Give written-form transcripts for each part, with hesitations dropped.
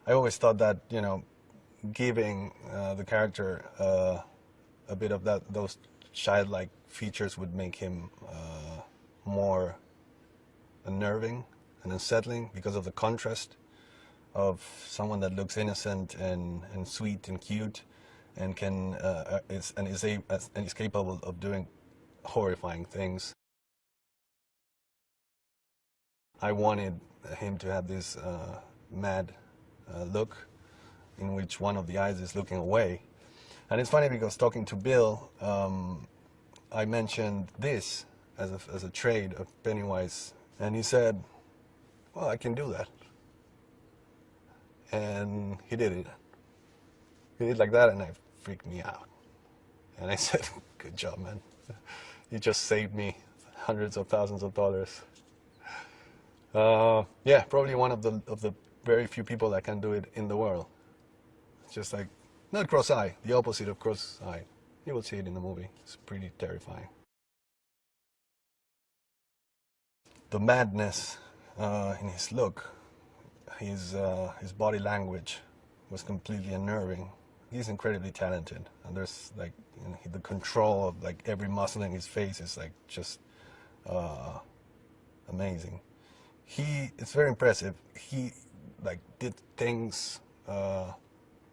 I always thought that, you know, giving the character a bit of those childlike features would make him more unnerving and unsettling because of the contrast of someone that looks innocent and sweet and cute and is capable of doing horrifying things. I wanted him to have this mad look in which one of the eyes is looking away. And it's funny because talking to Bill, I mentioned this as a trade of Pennywise, and he said, well, I can do that. And he did it. He did it like that, and it freaked me out. And I said, good job, man. You just saved me hundreds of thousands of dollars. Yeah, probably one of the very few people that can do it in the world. It's just like, not cross-eye, the opposite of cross-eye. You will see it in the movie. It's pretty terrifying. The madness in his look, his body language was completely unnerving. He's incredibly talented, and there's like, you know, the control of like every muscle in his face is like just amazing. It's very impressive. He like did things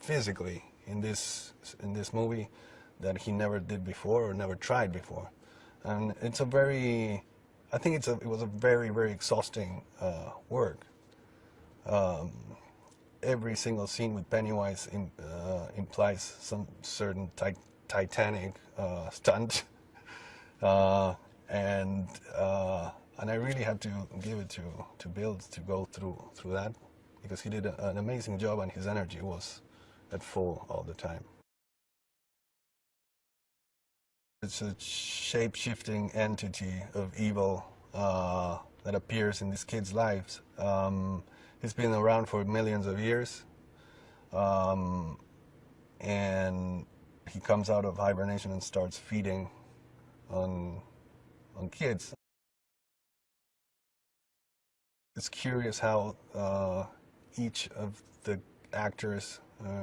physically in this movie that he never did before or never tried before, and it's a very, I think it was a very, very exhausting work. Every single scene with Pennywise implies some certain titanic stunt, and I really have to give it to Bill to go through that, because he did an amazing job and his energy was at full all the time. It's a shape-shifting entity of evil that appears in these kids' lives. It's been around for millions of years, and he comes out of hibernation and starts feeding on kids. It's curious how each of the actors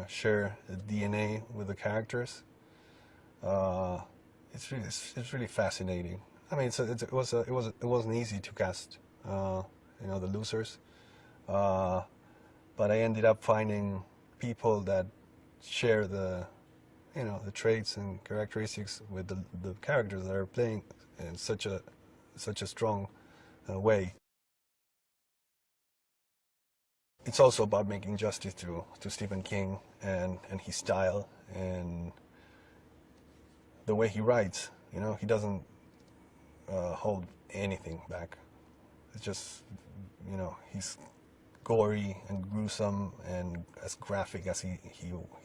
share the DNA with the characters. It's really fascinating. I mean, it wasn't easy to cast, you know, the losers, but I ended up finding people that share the, you know, the traits and characteristics with the characters that are playing in such a strong way. It's also about making justice to Stephen King and his style and the way he writes. You know, he doesn't hold anything back. It's just, you know, he's gory and gruesome and as graphic as he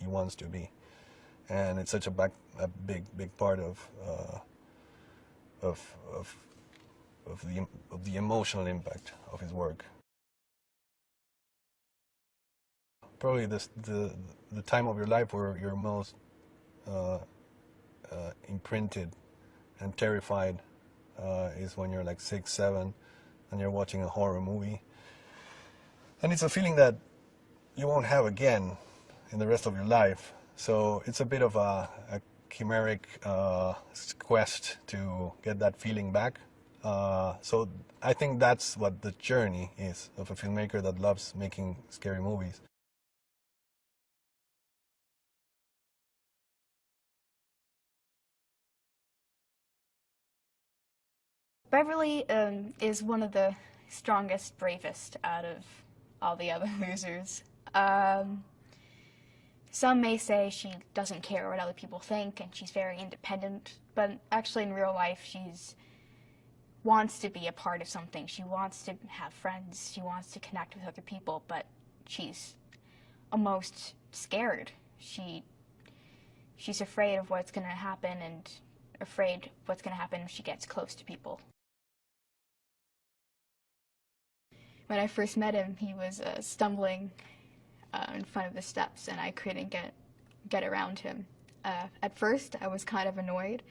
wants to be, and it's such a big part of the emotional impact of his work. Probably the time of your life where you're most imprinted and terrified is when you're like 6, 7, and you're watching a horror movie. And it's a feeling that you won't have again in the rest of your life. So it's a bit of a chimeric quest to get that feeling back. So I think that's what the journey is of a filmmaker that loves making scary movies. Beverly is one of the strongest, bravest out of all the other losers. Some may say she doesn't care what other people think and she's very independent, but actually in real life she's wants to be a part of something. She wants to have friends, she wants to connect with other people, but she's almost scared. She's afraid of what's going to happen and afraid what's going to happen if she gets close to people. When I first met him, he was stumbling in front of the steps, and I couldn't get around him. At first, I was kind of annoyed,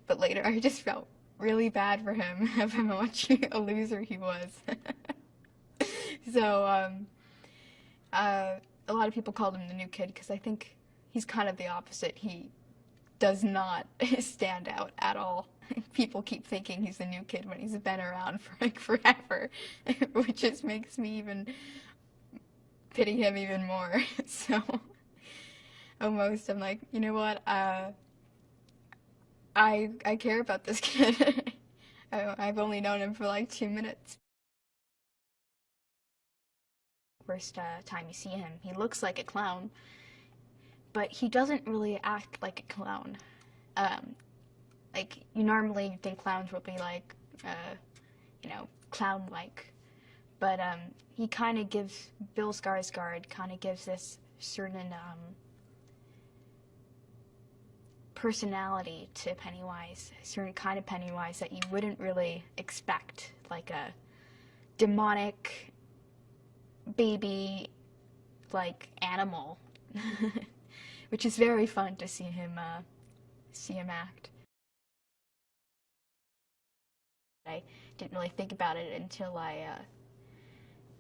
but later I just felt really bad for him of how much a loser he was. So a lot of people called him the new kid because I think he's kind of the opposite. He does not stand out at all. People keep thinking he's the new kid when he's been around for like forever, which just makes me even pity him even more. So almost I'm like, you know what? I care about this kid. I've only known him for like 2 minutes. First time you see him, he looks like a clown, but he doesn't really act like a clown. Like, you normally think clowns will be like, clown-like. But he kind of gives, Bill Skarsgård kind of gives this certain personality to Pennywise, a certain kind of Pennywise that you wouldn't really expect, like a demonic baby, like, animal, which is very fun to see him act. I didn't really think about it until I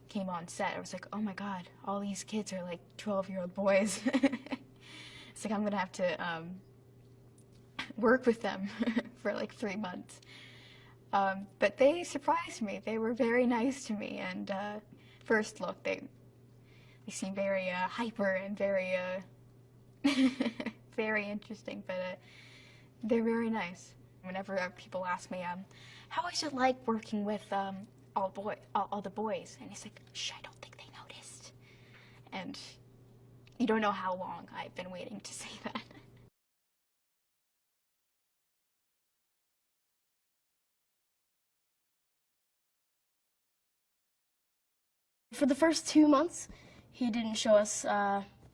came on set. I was like, oh my god, all these kids are like 12-year-old boys. It's like I'm gonna have to work with them for like 3 months. But they surprised me. They were very nice to me, and first look, they seem very hyper and very very interesting, but they're very nice. Whenever people ask me, how is it like working with all the boys? And he's like, shh, I don't think they noticed. And you don't know how long I've been waiting to say that. For the first 2 months, he didn't show us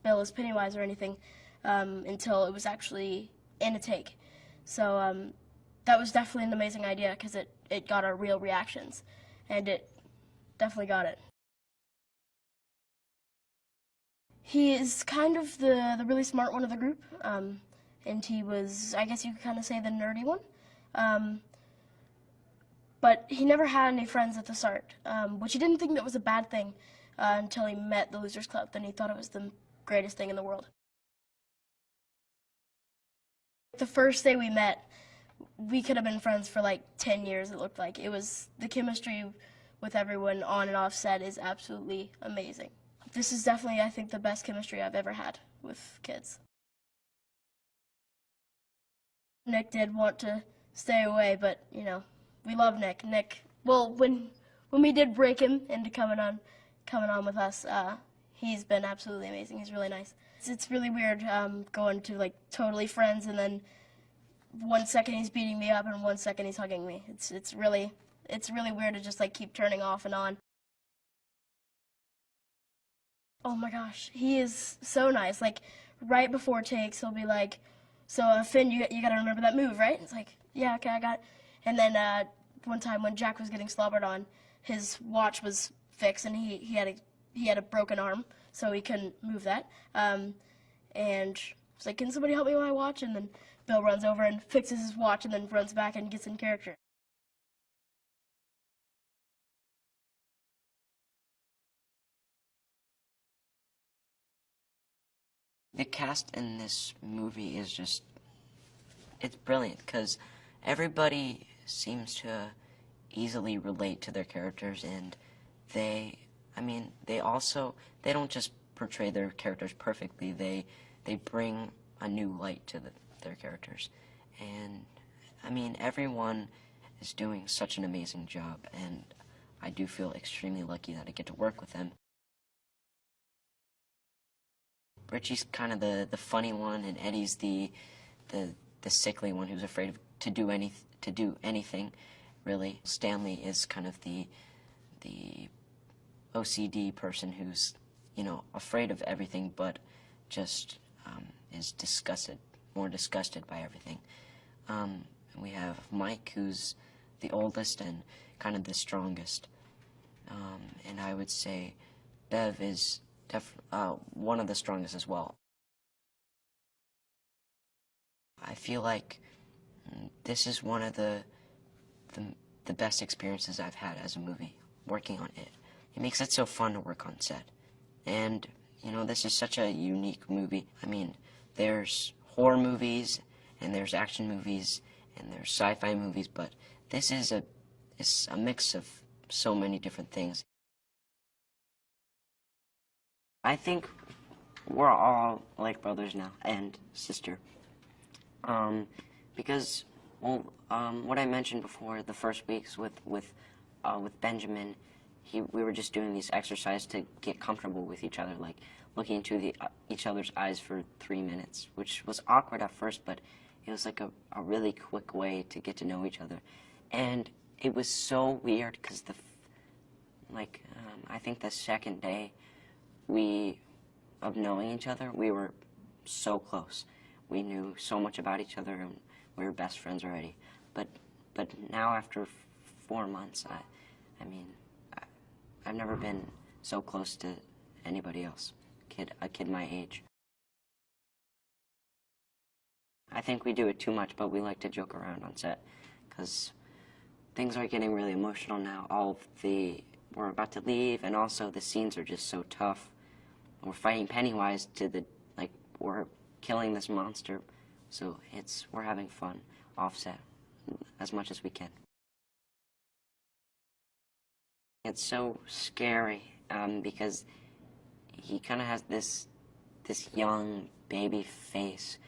Bill as Pennywise or anything until it was actually in a take. So that was definitely an amazing idea because it got our real reactions, and it definitely got it. He is kind of the really smart one of the group, and he was, I guess you could kind of say, the nerdy one. But he never had any friends at the start, which he didn't think that was a bad thing until he met the Losers Club. Then he thought it was the greatest thing in the world. The first day we met, we could have been friends for like 10 years, it looked like. It was, the chemistry with everyone on and off set is absolutely amazing. This is definitely, I think, the best chemistry I've ever had with kids. Nick did want to stay away, but, you know, we love Nick. Well, when we did break him into coming on with us, he's been absolutely amazing. He's really nice. It's really weird going to like totally friends, and then 1 second he's beating me up and 1 second he's hugging me. It's really weird to just like keep turning off and on. Oh my gosh, he is so nice. Like right before takes, he'll be like, "So Finn, you gotta remember that move, right?" It's like, "Yeah, okay, I got it." And then one time when Jack was getting slobbered on, his watch was fixed and he had a broken arm, so he couldn't move that. And it's like, "Can somebody help me with my watch?" And then Bill runs over and fixes his watch and then runs back and gets in character. The cast in this movie is just, it's brilliant because everybody seems to easily relate to their characters, and they don't just portray their characters perfectly, they bring a new light to their characters. And I mean, everyone is doing such an amazing job, and I do feel extremely lucky that I get to work with them. Richie's kind of the funny one, and Eddie's the sickly one who's afraid to do anything, really. Stanley is kind of the OCD person who's, you know, afraid of everything, but just is more disgusted by everything. We have Mike, who's the oldest and kind of the strongest, and I would say Bev is one of the strongest as well. I feel like this is one of the best experiences I've had as a movie, working on it. It makes it so fun to work on set. And, You know, this is such a unique movie. I mean, there's horror movies, and there's action movies, and there's sci-fi movies, but this is a mix of so many different things. I think we're all like brothers now, and sister. Because, well, what I mentioned before, the first weeks with Benjamin, we were just doing these exercises to get comfortable with each other, like looking into each other's eyes for 3 minutes, which was awkward at first, but it was like a really quick way to get to know each other. And it was so weird because I think the second day of knowing each other, we were so close. We knew so much about each other, and we were best friends already. But now after 4 months, I've never been so close to anybody else, a kid my age. I think we do it too much, but we like to joke around on set, because things are getting really emotional now. We're about to leave, and also the scenes are just so tough. We're fighting Pennywise we're killing this monster, so we're having fun offset as much as we can. It's so scary because he kind of has this young baby face,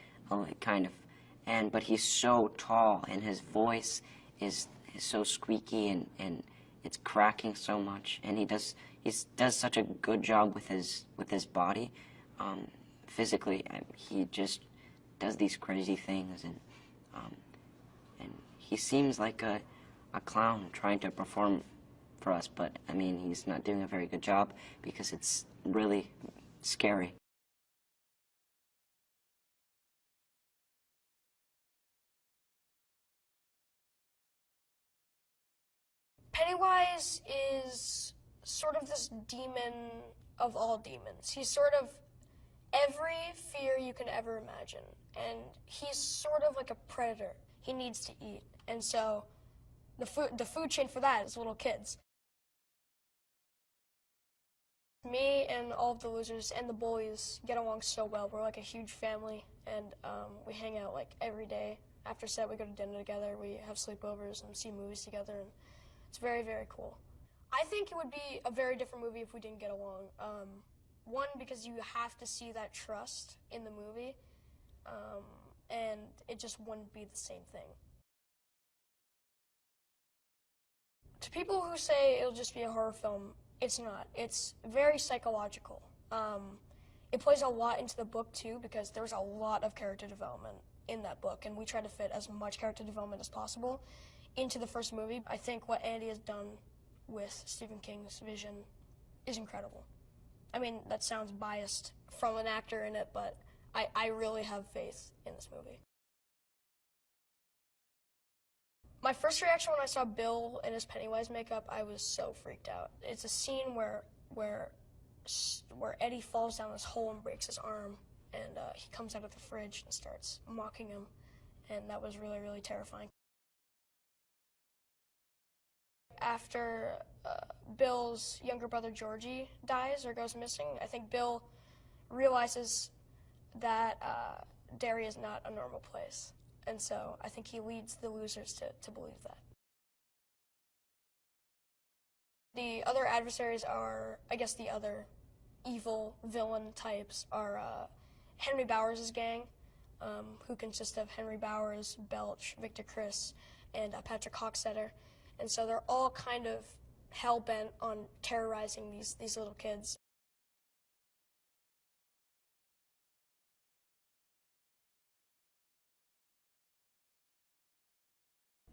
kind of, but he's so tall, and his voice is so squeaky, and it's cracking so much, and he does such a good job with his body. Physically, he just does these crazy things, and he seems like a clown trying to perform for us, but I mean, he's not doing a very good job because it's really scary. Pennywise is sort of this demon of all demons. He's sort of every fear you can ever imagine, and he's sort of like a predator. He needs to eat, and so the food chain for that is little kids. Me and all of the losers and the bullies get along so well. We're like a huge family, and we hang out like every day. After set, we go to dinner together, we have sleepovers and see movies together, and it's very, very cool. I think it would be a very different movie if we didn't get along. One, because you have to see that trust in the movie, and it just wouldn't be the same thing. To people who say it'll just be a horror film, it's not. It's very psychological. It plays a lot into the book too, because there's a lot of character development in that book, and we try to fit as much character development as possible into the first movie. I think what Andy has done with Stephen King's vision is incredible. I mean, that sounds biased from an actor in it, but I really have faith in this movie. My first reaction when I saw Bill in his Pennywise makeup, I was so freaked out. It's a scene where Eddie falls down this hole and breaks his arm, and he comes out of the fridge and starts mocking him, and that was really, really terrifying. After Bill's younger brother Georgie dies or goes missing, I think Bill realizes that Derry is not a normal place. And so I think he leads the losers to believe that. The other adversaries are, I guess the other evil villain types are Henry Bowers' gang, who consist of Henry Bowers, Belch, Victor Criss, and Patrick Hockstetter. And so they're all kind of hell-bent on terrorizing these little kids.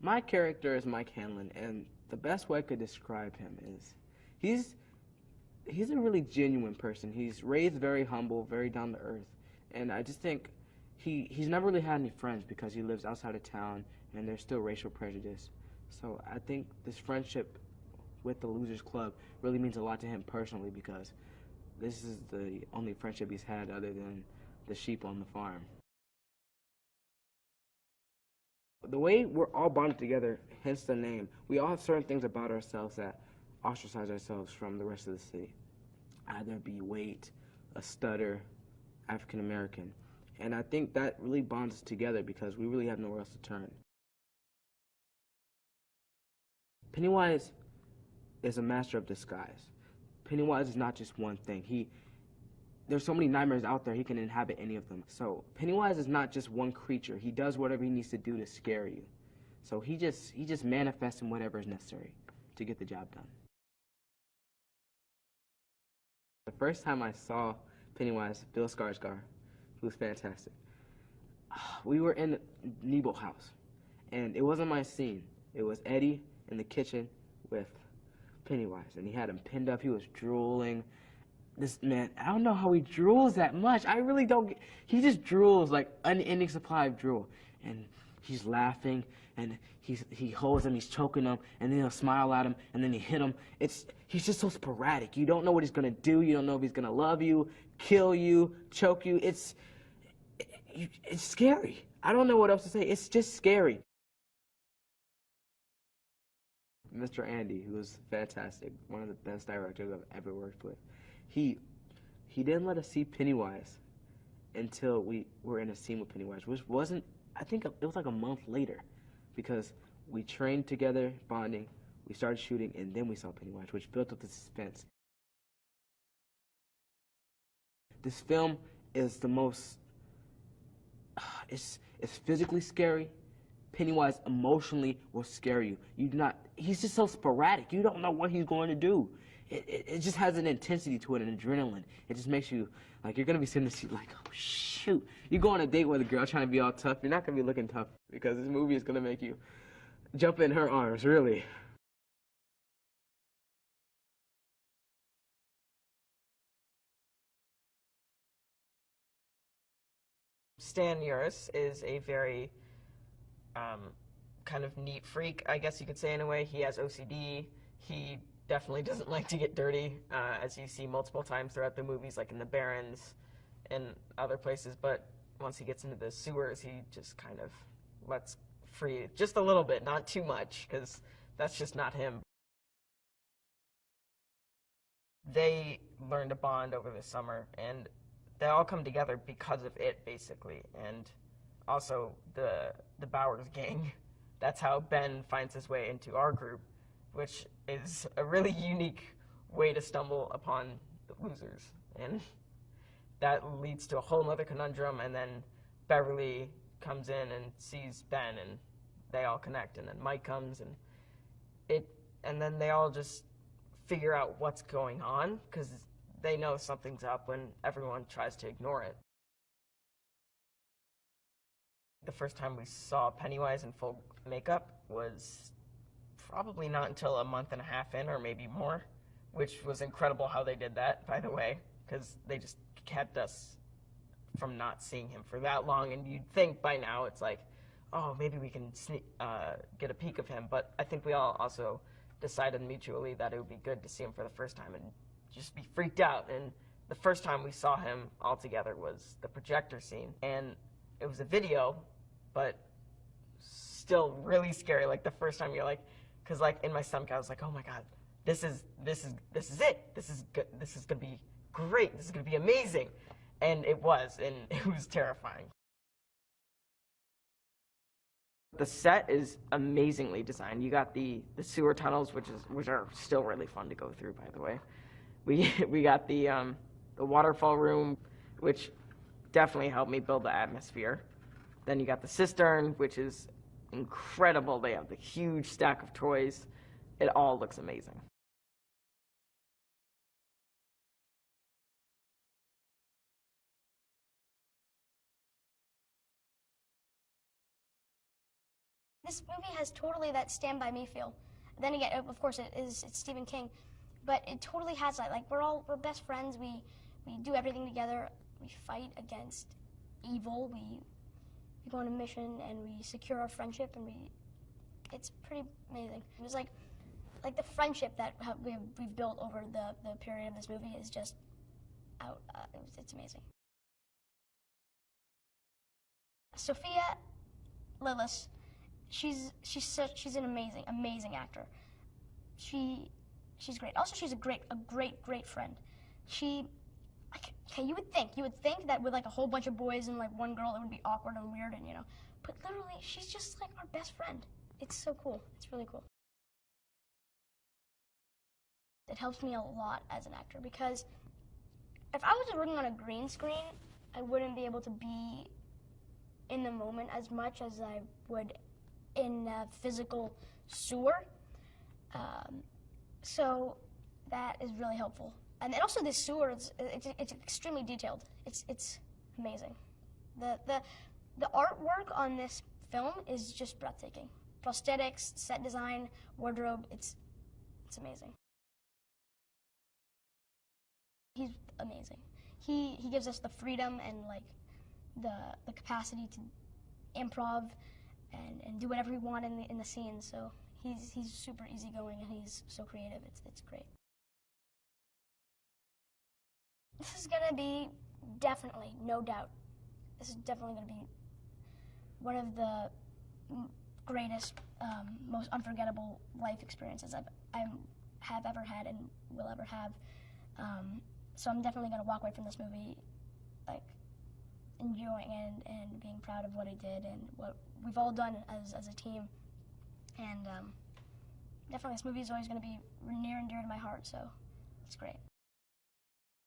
My character is Mike Hanlon, and the best way I could describe him is he's a really genuine person. He's raised very humble, very down to earth, and I just think he's never really had any friends because he lives outside of town and there's still racial prejudice. So I think this friendship with the Losers Club really means a lot to him personally, because this is the only friendship he's had other than the sheep on the farm. The way we're all bonded together, hence the name, we all have certain things about ourselves that ostracize ourselves from the rest of the city. Either be weight, a stutter African American. And I think that really bonds us together because we really have nowhere else to turn. Pennywise is a master of disguise. Pennywise is not just one thing. There's so many nightmares out there, he can inhabit any of them. So Pennywise is not just one creature. He does whatever he needs to do to scare you. So he just manifests in whatever is necessary to get the job done. The first time I saw Pennywise, Bill Skarsgård, who was fantastic, we were in Nebo's house, and it wasn't my scene. It was Eddie in the kitchen with Pennywise, and he had him pinned up. He was drooling. This man, I don't know how he drools that much. I really don't get, he just drools like unending supply of drool. And he's laughing, and he holds him, he's choking him, and then he'll smile at him, and then he hit him. He's just so sporadic. You don't know what he's gonna do. You don't know if he's gonna love you, kill you, choke you. It's scary. I don't know what else to say. It's just scary. Mr. Andy, who was fantastic, one of the best directors I've ever worked with, he didn't let us see Pennywise until we were in a scene with Pennywise, which wasn't, I think it was like a month later, because we trained together, bonding, we started shooting, and then we saw Pennywise, which built up the suspense. This film is the most, it's physically scary. Pennywise emotionally will scare you. He's just so sporadic. You don't know what he's going to do. It just has an intensity to it, an adrenaline. It just makes you, like, you're going to be sitting there like, oh, shoot. You go on a date with a girl trying to be all tough. You're not going to be looking tough because this movie is going to make you jump in her arms, really. Stan Uris is a very kind of neat freak, I guess you could say in a way. He has OCD. He definitely doesn't like to get dirty, as you see multiple times throughout the movies, like in the Barrens and other places. But once he gets into the sewers, he just kind of lets free just a little bit, not too much, because that's just not him. They learn to bond over the summer, and they all come together because of it, basically. And also the Bowers gang. That's how Ben finds his way into our group, which is a really unique way to stumble upon the losers. And that leads to a whole other conundrum, and then Beverly comes in and sees Ben, and they all connect, and then Mike comes, and then they all just figure out what's going on, because they know something's up when everyone tries to ignore it. The first time we saw Pennywise in full makeup was probably not until a month and a half in, or maybe more, which was incredible how they did that, by the way, because they just kept us from not seeing him for that long. And you'd think by now it's like, oh, maybe we can get a peek of him. But I think we all also decided mutually that it would be good to see him for the first time and just be freaked out. And the first time we saw him all together was the projector scene. And it was a video, but still really scary. Like the first time you're like, because like in my stomach I was like, oh my god, this is it. This is good. This is gonna be great. This is gonna be amazing. And it was, and it was terrifying. The set is amazingly designed. You got the sewer tunnels, which are still really fun to go through, by the way. We got the waterfall room, which definitely helped me build the atmosphere. Then you got the cistern, which is incredible. They have the huge stack of toys. It all looks amazing. This movie has totally that Stand By Me feel. Then again, of course, it's Stephen King, but it totally has that. Like we're best friends. We do everything together. We fight against evil. We go on a mission and we secure our friendship, and it's pretty amazing. It was like the friendship that we've built over the period of this movie is just out. It's amazing. Sophia Lillis. She's an amazing actor. She's great. Also, she's a great friend. She like, okay, you would think that with like a whole bunch of boys and like one girl, it would be awkward and weird, and but literally, she's just like our best friend. It's so cool. It's really cool. It helps me a lot as an actor because if I was working on a green screen, I wouldn't be able to be in the moment as much as I would in a physical sewer. So that is really helpful. And then also this sewer, it's extremely detailed. It's amazing. The artwork on this film is just breathtaking. Prosthetics, set design, wardrobe, it's amazing. He's amazing. He gives us the freedom and like the capacity to improv and do whatever we want in the scene. So he's super easygoing and he's so creative. It's great. This is gonna be definitely, no doubt, this is definitely gonna be one of the greatest, most unforgettable life experiences I have ever had and will ever have. So I'm definitely gonna walk away from this movie like enjoying and being proud of what I did and what we've all done as a team. And definitely this movie is always gonna be near and dear to my heart, so it's great.